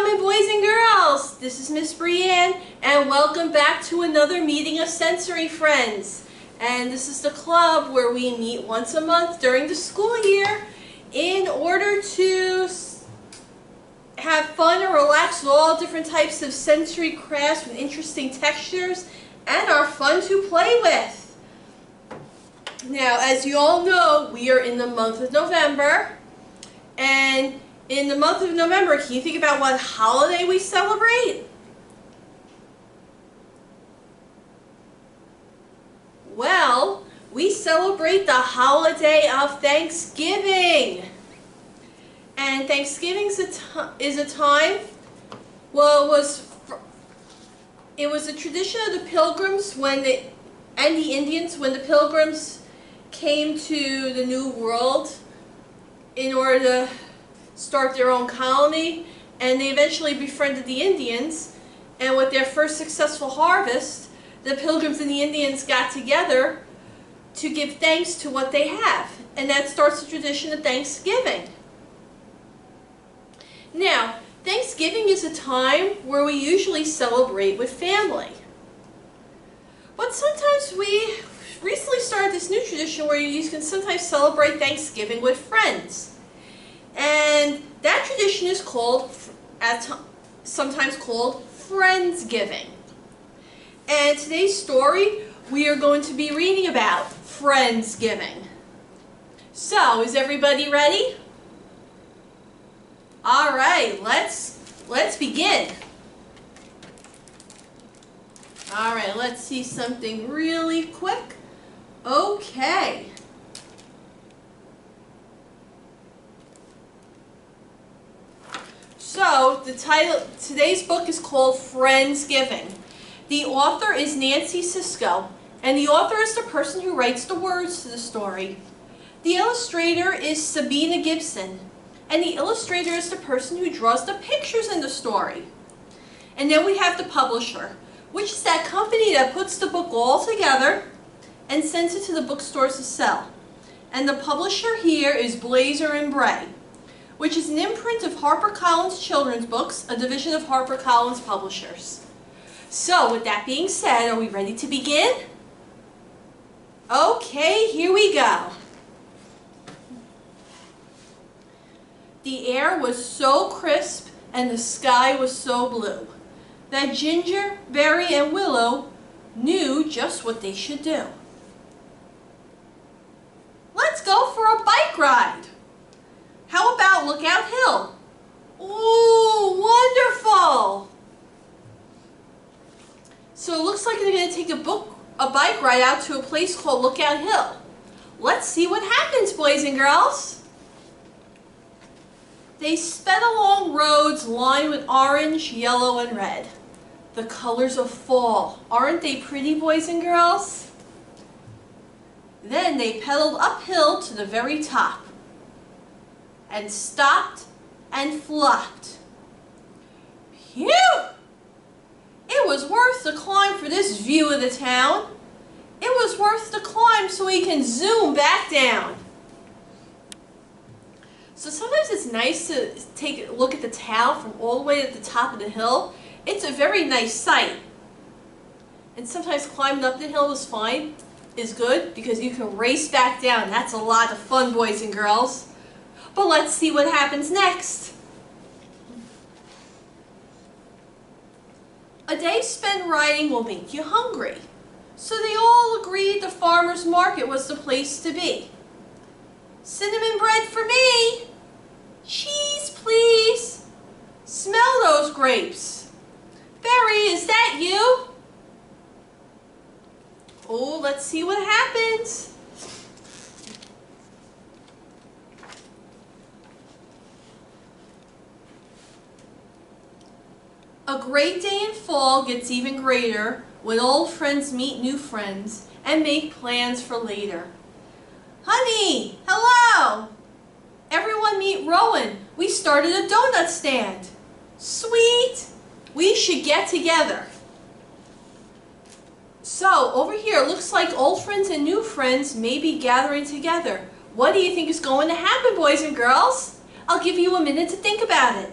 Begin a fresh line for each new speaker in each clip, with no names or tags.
Welcome, boys and girls. This is Miss Brianne, and welcome back to another meeting of sensory friends. And this is the club where we meet once a month during the school year in order to have fun and relax with all different types of sensory crafts with interesting textures and are fun to play with. Now, as you all know, we are in the month of November, and in the month of November, can you think about what holiday we celebrate? Well, we celebrate the holiday of Thanksgiving. And Thanksgiving is a time, well, it was a tradition of the Pilgrims and the Indians when the Pilgrims came to the New World in order to start their own colony, and they eventually befriended the Indians, and with their first successful harvest, the Pilgrims and the Indians got together to give thanks to what they have, and that starts the tradition of Thanksgiving. Now, Thanksgiving is a time where we usually celebrate with family, but sometimes we recently started this new tradition where you can sometimes celebrate Thanksgiving with friends. And that tradition is sometimes called Friendsgiving. And today's story, we are going to be reading about Friendsgiving. So, is everybody ready? All right, let's begin. All right, let's see something really quick. Okay. So, the title, today's book is called Friendsgiving. The author is Nancy Siscoe, and the author is the person who writes the words to the story. The illustrator is Sabina Gibson, and the illustrator is the person who draws the pictures in the story. And then we have the publisher, which is that company that puts the book all together and sends it to the bookstores to sell. And the publisher here is Balzer Bray, which is an imprint of HarperCollins Children's Books, a division of HarperCollins Publishers. So, with that being said, are we ready to begin? Okay, here we go. The air was so crisp and the sky was so blue that Ginger, Berry, and Willow knew just what they should do. Let's go for a bike ride. How about Lookout Hill? Ooh, wonderful! So it looks like they're going to take a bike ride out to a place called Lookout Hill. Let's see what happens, boys and girls. They sped along roads lined with orange, yellow, and red. The colors of fall. Aren't they pretty, boys and girls? Then they pedaled uphill to the very top, and stopped and flopped. Phew! It was worth the climb for this view of the town. It was worth the climb so we can zoom back down. So sometimes it's nice to take a look at the town from all the way to the top of the hill. It's a very nice sight. And sometimes climbing up the hill is good because you can race back down. That's a lot of fun, boys and girls. But let's see what happens next. A day spent riding will make you hungry. So they all agreed the farmer's market was the place to be. Cinnamon bread for me. Cheese, please. Smell those grapes. Berry, is that you? Oh, let's see what happens. A great day in fall gets even greater when old friends meet new friends and make plans for later. Honey, hello! Everyone meet Rowan. We started a donut stand. Sweet! We should get together. So, over here, it looks like old friends and new friends may be gathering together. What do you think is going to happen, boys and girls? I'll give you a minute to think about it.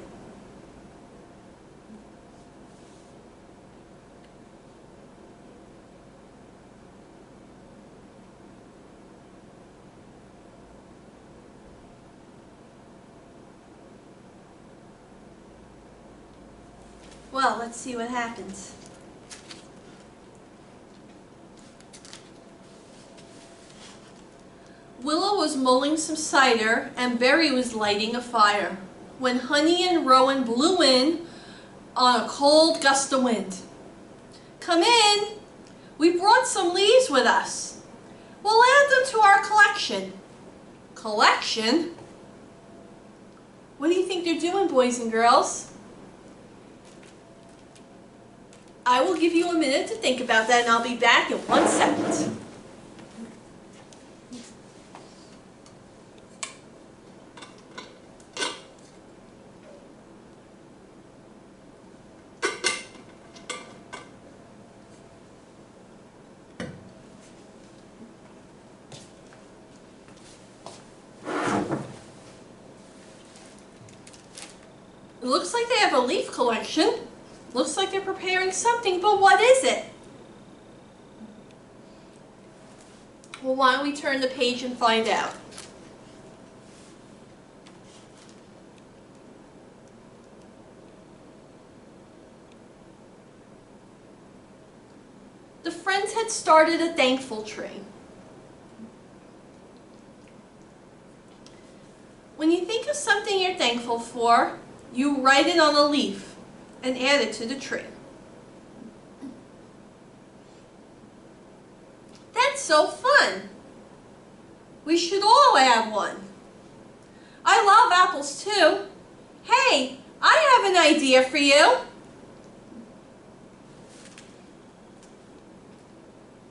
Well, let's see what happens. Willow was mulling some cider, and Berry was lighting a fire, when Honey and Rowan blew in on a cold gust of wind. "Come in! We brought some leaves with us. We'll add them to our collection." "Collection? What do you think they're doing, boys and girls?" I will give you a minute to think about that, and I'll be back in 1 second. It looks like they have a leaf collection. Looks like they're preparing something, but what is it? Well, why don't we turn the page and find out? The friends had started a thankful tree. When you think of something you're thankful for, you write it on a leaf and add it to the tree. That's so fun! We should all add one. I love apples too. Hey, I have an idea for you.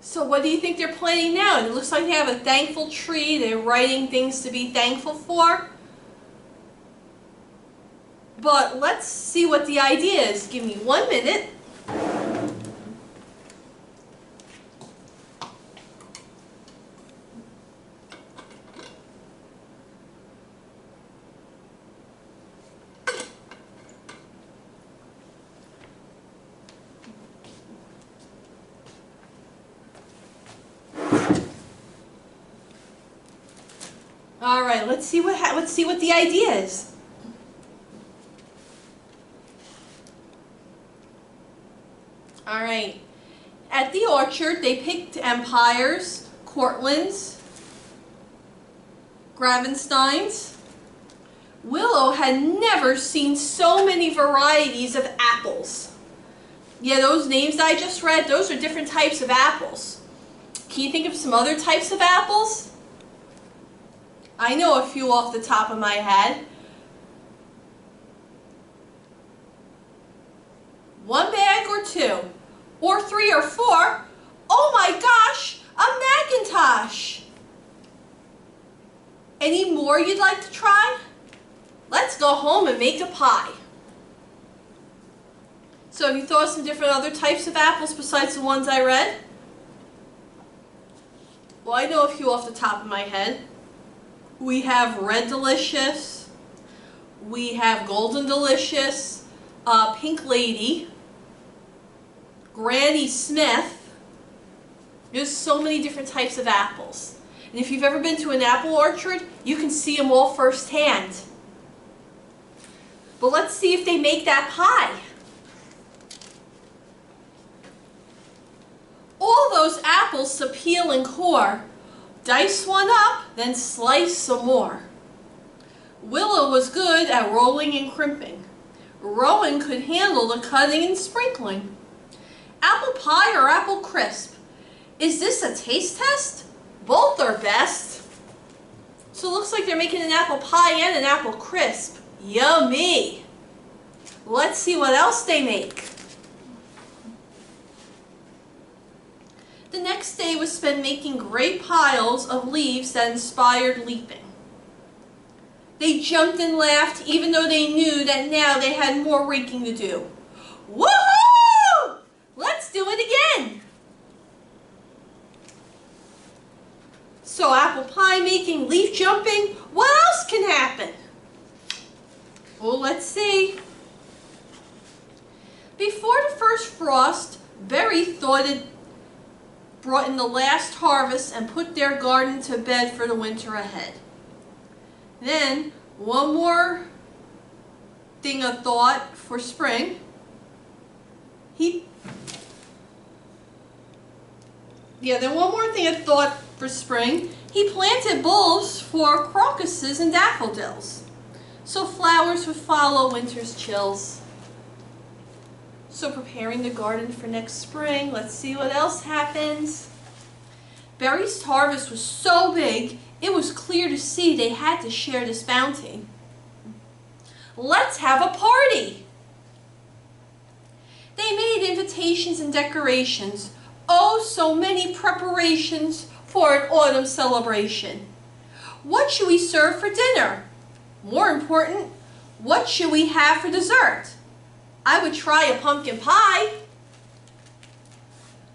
So what do you think they're planning now? It looks like they have a thankful tree. They're writing things to be thankful for. But let's see what the idea is. Give me 1 minute. All right, let's see what the idea is. All right, at the orchard they picked Empires, Cortlands, Gravensteins. Willow had never seen so many varieties of apples. Yeah, those names I just read, those are different types of apples. Can you think of some other types of apples? I know a few off the top of my head. 1 bag or 2? Or 3 or 4? Oh my gosh, a Macintosh! Any more you'd like to try? Let's go home and make a pie. So have you thought of some different other types of apples besides the ones I read? Well, I know a few off the top of my head. We have Red Delicious, we have Golden Delicious, Pink Lady, Granny Smith. There's so many different types of apples. And if you've ever been to an apple orchard, you can see them all firsthand. But let's see if they make that pie. All those apples to peel and core. Dice one up, then slice some more. Willow was good at rolling and crimping. Rowan could handle the cutting and sprinkling. Apple pie or apple crisp? Is this a taste test? Both are best. So it looks like they're making an apple pie and an apple crisp. Yummy! Let's see what else they make. The next day was spent making great piles of leaves that inspired leaping. They jumped and laughed even though they knew that now they had more raking to do. Woohoo! Let's do it again! So apple pie making, leaf jumping, what else can happen? Well, let's see. Before the first frost, Berry thought it brought in the last harvest and put their garden to bed for the winter ahead. Then, one more thing of thought for spring. Then one more thing I thought for spring. He planted bulbs for crocuses and daffodils, so flowers would follow winter's chills. So preparing the garden for next spring. Let's see what else happens. Berry's harvest was so big, it was clear to see they had to share this bounty. Let's have a party! They made invitations and decorations. Oh, so many preparations for an autumn celebration. What should we serve for dinner? More important, what should we have for dessert? I would try a pumpkin pie.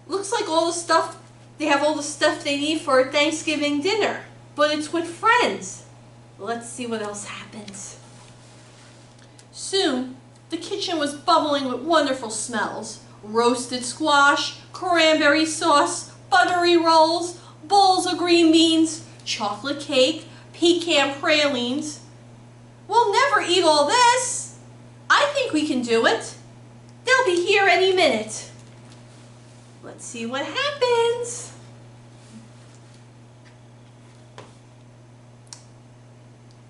Looks like they have all the stuff they need for a Thanksgiving dinner, but it's with friends. Let's see what else happens. Soon, the kitchen was bubbling with wonderful smells. Roasted squash, cranberry sauce, buttery rolls, bowls of green beans, chocolate cake, pecan pralines. We'll never eat all this. I think we can do it. They'll be here any minute. Let's see what happens.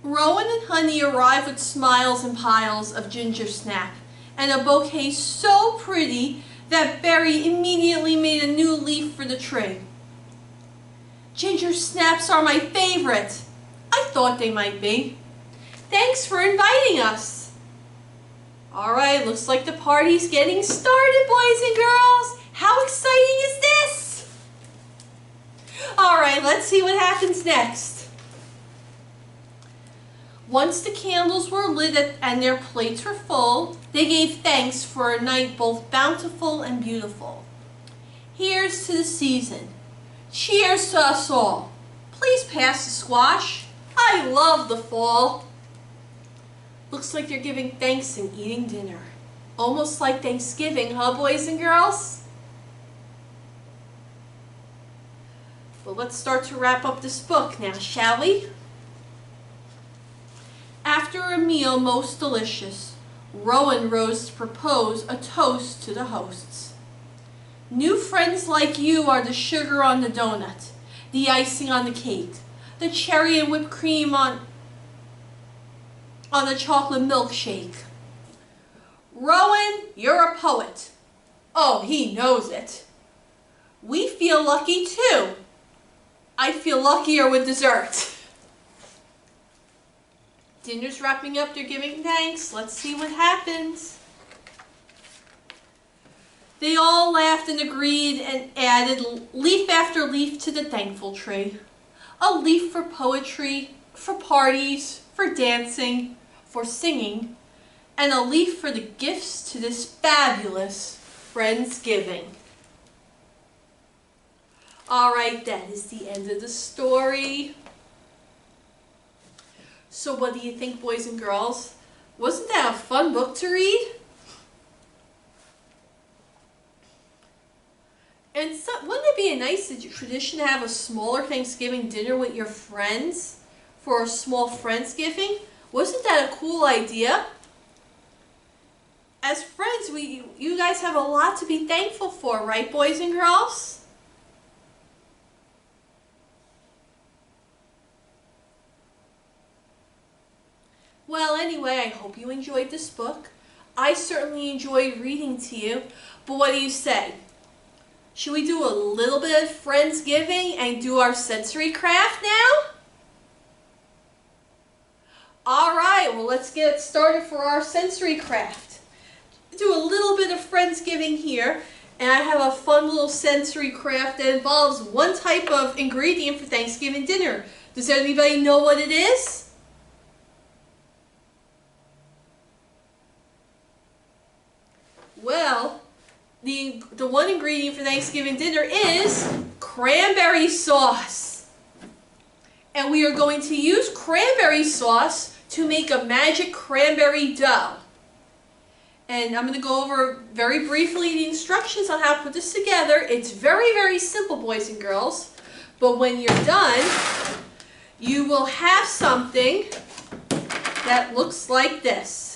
Rowan and Honey arrived with smiles and piles of ginger snap and a bouquet so pretty that Berry immediately made a new leaf for the tree. Ginger snaps are my favorite. I thought they might be. Thanks for inviting us. All right, looks like the party's getting started, boys and girls. How exciting is this? All right, let's see what happens next. Once the candles were lit and their plates were full, they gave thanks for a night both bountiful and beautiful. Here's to the season. Cheers to us all. Please pass the squash. I love the fall. Looks like they're giving thanks and eating dinner. Almost like Thanksgiving, huh, boys and girls? Well, let's start to wrap up this book now, shall we? After a meal most delicious, Rowan rose to propose a toast to the hosts. New friends like you are the sugar on the donut, the icing on the cake, the cherry and whipped cream on the chocolate milkshake. Rowan, you're a poet. Oh, he knows it. We feel lucky too. I feel luckier with dessert. Dinner's wrapping up, they're giving thanks. Let's see what happens. They all laughed and agreed and added leaf after leaf to the thankful tree. A leaf for poetry, for parties, for dancing, for singing, and a leaf for the gifts to this fabulous Friendsgiving. All right, that is the end of the story. So what do you think, boys and girls? Wasn't that a fun book to read? And so, wouldn't it be a nice tradition to have a smaller Thanksgiving dinner with your friends for a small Friendsgiving? Wasn't that a cool idea? As friends, you guys have a lot to be thankful for, right, boys and girls? Well, anyway, I hope you enjoyed this book. I certainly enjoyed reading to you, but what do you say? Should we do a little bit of Friendsgiving and do our sensory craft now? All right, well, let's get started for our sensory craft. Do a little bit of Friendsgiving here, and I have a fun little sensory craft that involves one type of ingredient for Thanksgiving dinner. Does anybody know what it is? Well, the one ingredient for Thanksgiving dinner is cranberry sauce. And we are going to use cranberry sauce to make a magic cranberry dough. And I'm going to go over very briefly the instructions on how to put this together. It's very, very simple, boys and girls. But when you're done, you will have something that looks like this.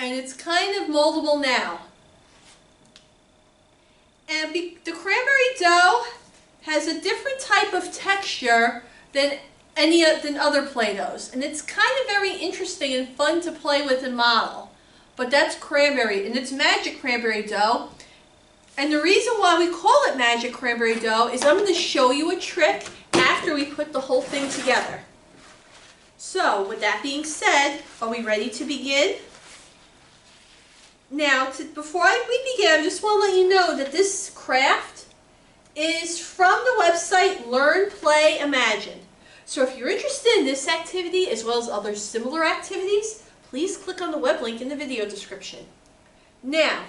and it's kind of moldable now. And the cranberry dough has a different type of texture than other Play-Dohs, and it's kind of very interesting and fun to play with and model. But that's cranberry, and it's magic cranberry dough. And the reason why we call it magic cranberry dough is I'm going to show you a trick after we put the whole thing together. So, with that being said, are we ready to begin? Now, before we begin, I just want to let you know that this craft is from the website Learn, Play, Imagine. So if you're interested in this activity as well as other similar activities, please click on the web link in the video description. Now,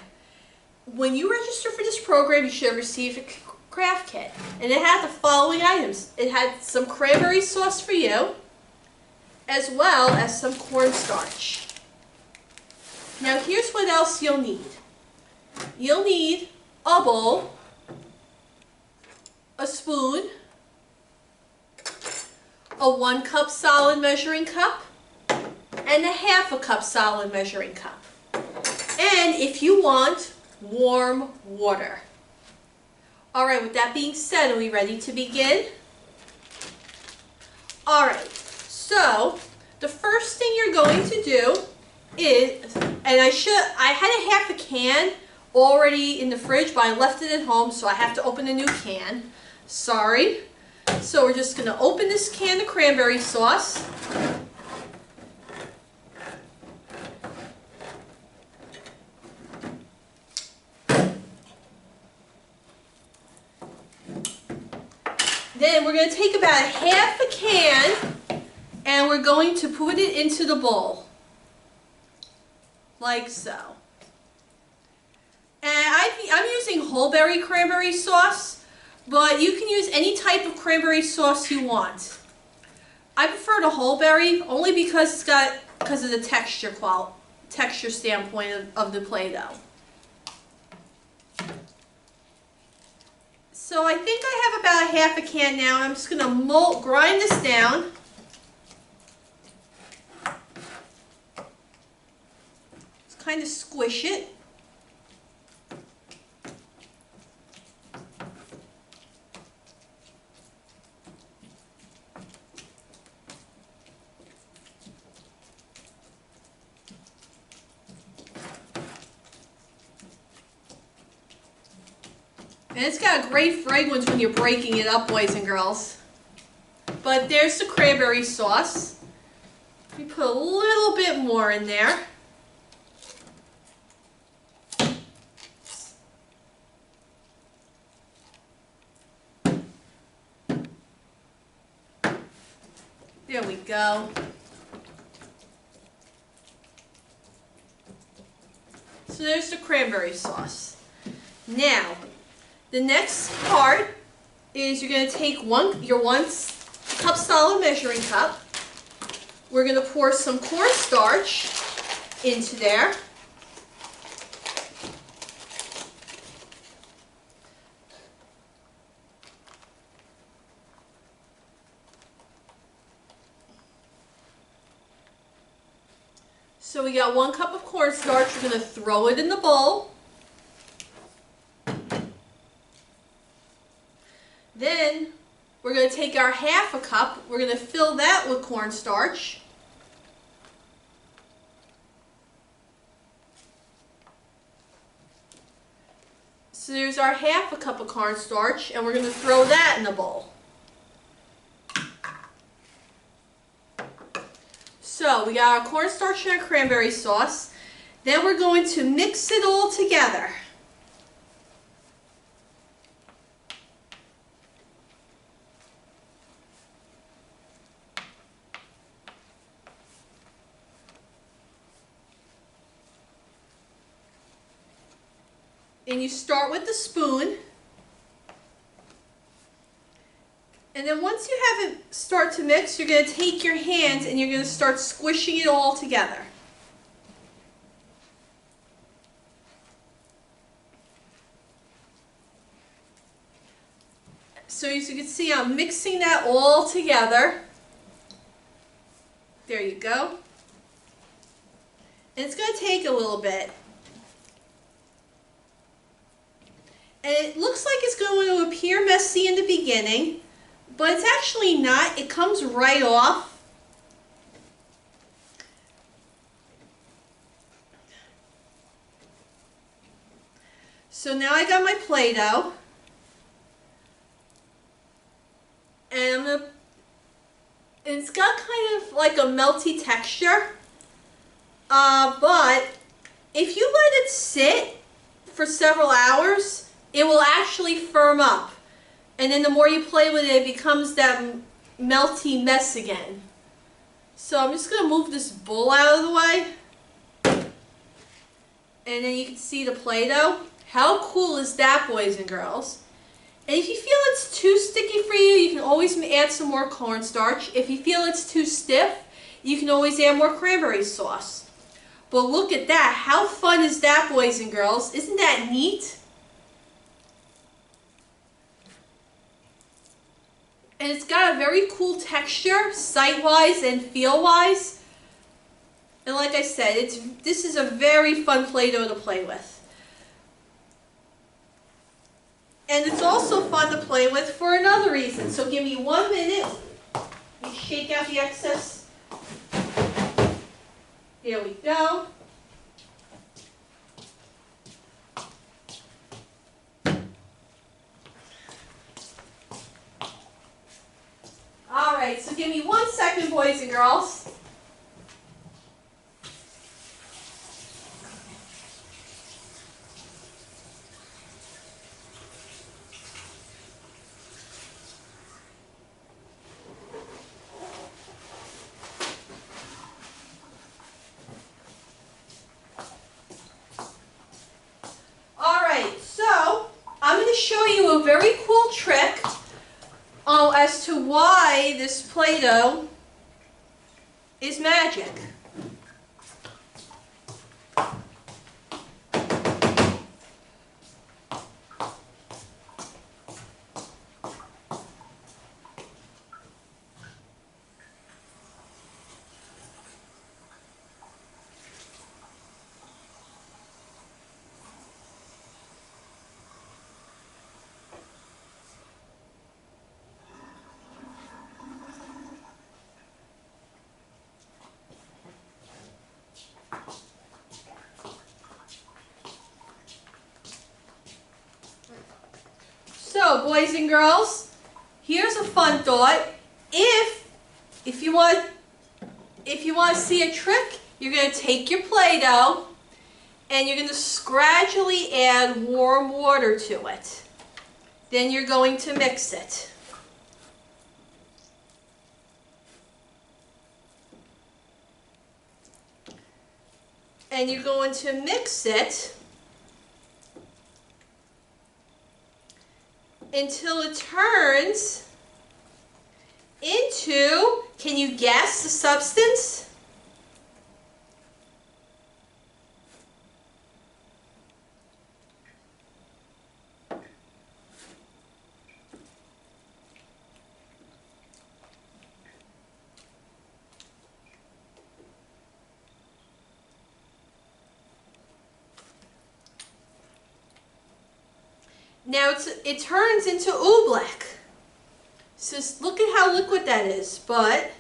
when you register for this program, you should have received a craft kit. And it had the following items. It had some cranberry sauce for you, as well as some cornstarch. Now here's what else you'll need. You'll need a bowl, a spoon, a 1 cup solid measuring cup, and a 1/2 cup solid measuring cup. And if you want, warm water. Alright, with that being said, are we ready to begin? Alright, so the first thing you're going to do is, and I had a 1/2 can already in the fridge, but I left it at home, so I have to open a new can. Sorry. So we're just going to open this can of cranberry sauce. Then we're going to take about a 1/2 can and we're going to put it into the bowl. Like so. And I'm using whole berry cranberry sauce, but you can use any type of cranberry sauce you want. I prefer the whole berry only because of the texture standpoint of the Play-Doh. So I think I have about a 1/2 can now. I'm just going to grind this down. Just kind of squish it. And it's got a great fragrance when you're breaking it up, boys and girls. But there's the cranberry sauce. We put a little bit more in there. There we go. So there's the cranberry sauce. Now, the next part is you're going to take your 1 cup solid measuring cup. We're going to pour some cornstarch into there. So we got 1 cup of cornstarch. We're going to throw it in the bowl. Then we're going to take our 1/2 cup, we're going to fill that with cornstarch. So there's our 1/2 cup of cornstarch, and we're going to throw that in the bowl. So we got our cornstarch and our cranberry sauce. Then we're going to mix it all together. And you start with the spoon. And then once you have it start to mix, you're going to take your hands and you're going to start squishing it all together. So as you can see, I'm mixing that all together. There you go. And it's going to take a little bit. And it looks like it's going to appear messy in the beginning, but it's actually not. It comes right off. So now I got my Play-Doh. And it's got kind of like a melty texture. But if you let it sit for several hours, it will actually firm up. And then the more you play with it, it becomes that melty mess again. So I'm just going to move this bowl out of the way. And then you can see the Play-Doh. How cool is that, boys and girls? And if you feel it's too sticky for you, you can always add some more cornstarch. If you feel it's too stiff, you can always add more cranberry sauce. But look at that. How fun is that, boys and girls? Isn't that neat? And it's got a very cool texture, sight-wise and feel-wise. And like I said, this is a very fun Play-Doh to play with. And it's also fun to play with for another reason. So give me 1 minute. Let me shake out the excess. There we go. Alright, so give me 1 second, boys and girls. Show you a very cool trick as to why this Play-Doh is magic. So, boys and girls, here's a fun thought. If you want to see a trick, you're going to take your Play-Doh and you're going to gradually add warm water to it. Then you're going to mix it. And you're going to mix it until it turns into, can you guess the substance? Now it turns into oobleck. So look at how liquid that is, but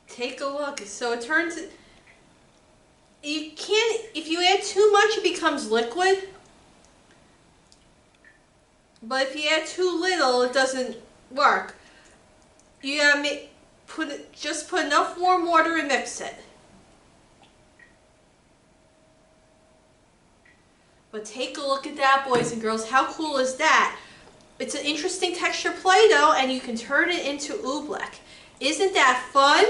take a look. So it turns, you can't, if you add too much it becomes liquid. But if you add too little, it doesn't work. You gotta just put enough warm water and mix it. But take a look at that, boys and girls. How cool is that? It's an interesting texture Play-Doh, and you can turn it into oobleck. Isn't that fun?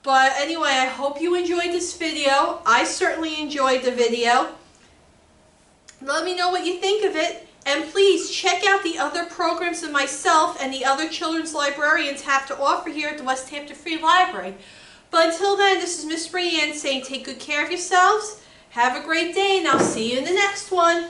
But anyway, I hope you enjoyed this video. I certainly enjoyed the video. Let me know what you think of it. And please check out the other programs that myself and the other children's librarians have to offer here at the Westhampton Free Library. But until then, this is Miss Brianne saying take good care of yourselves. Have a great day, and I'll see you in the next one.